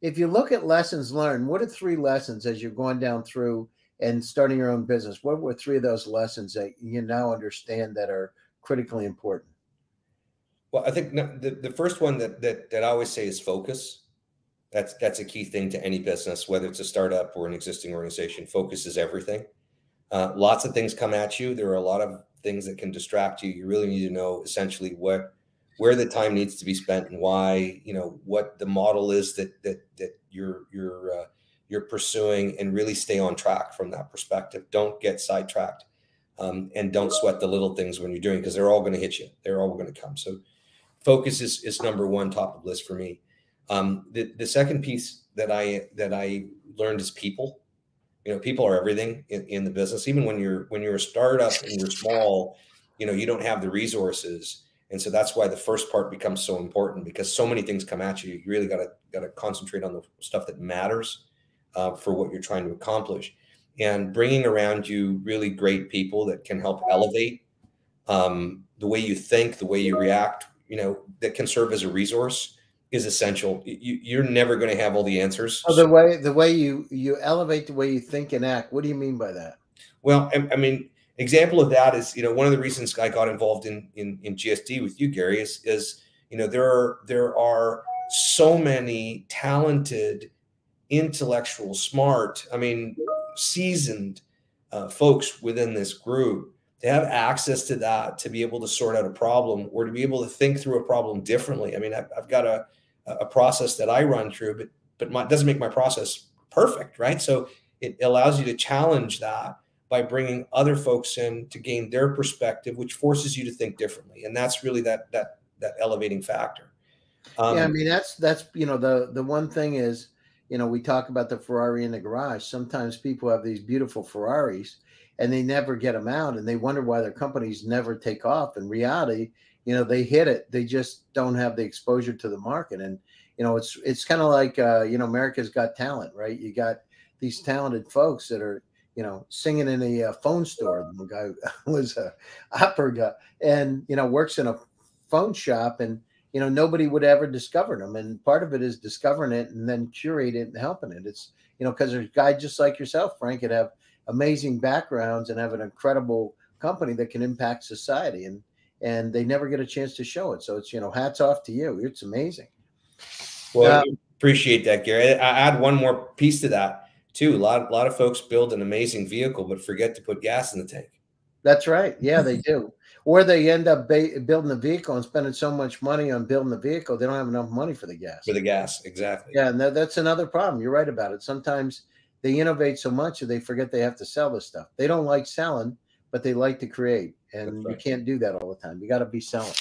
if you look at lessons learned, what are three lessons as you're going down through and starting your own business? What were three of those lessons that you now understand that are critically important? Well, I think the first one that I always say is focus. That's a key thing to any business, whether it's a startup or an existing organization. Focus is everything. Lots of things come at you. There are a lot of things that can distract you. You really need to know essentially where the time needs to be spent and why, what the model is that you're pursuing, and really stay on track from that perspective. Don't get sidetracked, and don't sweat the little things when you're doing, because they're all going to hit you. They're all going to come. So focus is number one, top of the list for me. The second piece that I learned is people. People are everything in the business. Even when you're a startup and you're small, you don't have the resources. And so that's why the first part becomes so important, because so many things come at you. You really got to concentrate on the stuff that matters for what you're trying to accomplish, and bringing around you really great people that can help elevate the way you think, the way you react, that can serve as a resource is essential. You're never going to have all the answers. Oh, the way you elevate the way you think and act. What do you mean by that? Well, I mean, example of that is, one of the reasons I got involved in GSD with you, Gary, is there are so many talented, intellectual, smart, seasoned folks within this group. To have access to that, to be able to sort out a problem, or to be able to think through a problem differently. I've got a process that I run through, but it doesn't make my process perfect, right? So it allows you to challenge that by bringing other folks in to gain their perspective, which forces you to think differently, and that's really that elevating factor. Yeah, that's the one thing is, we talk about the Ferrari in the garage. Sometimes people have these beautiful Ferraris and they never get them out, and they wonder why their companies never take off. In reality, they hit it. They just don't have the exposure to the market. And, it's kind of like, America's Got Talent, right? You got these talented folks that are, singing in a phone store. The guy was a opera guy and, works in a phone shop, and, nobody would ever discover them. And part of it is discovering it and then curate it and helping it. It's, because there's guys just like yourself, Frank, that have amazing backgrounds and have an incredible company that can impact society, and they never get a chance to show it. So it's, hats off to you. It's amazing. Well, I appreciate that, Gary. I add one more piece to that too. A lot of folks build an amazing vehicle, but forget to put gas in the tank. That's right. Yeah, they do. Or they end up building the vehicle and spending so much money on building the vehicle, they don't have enough money for the gas. For the gas, exactly. Yeah, and that's another problem. You're right about it. Sometimes they innovate so much that they forget they have to sell this stuff. They don't like selling, but they like to create, and you can't do that all the time. You got to be selling.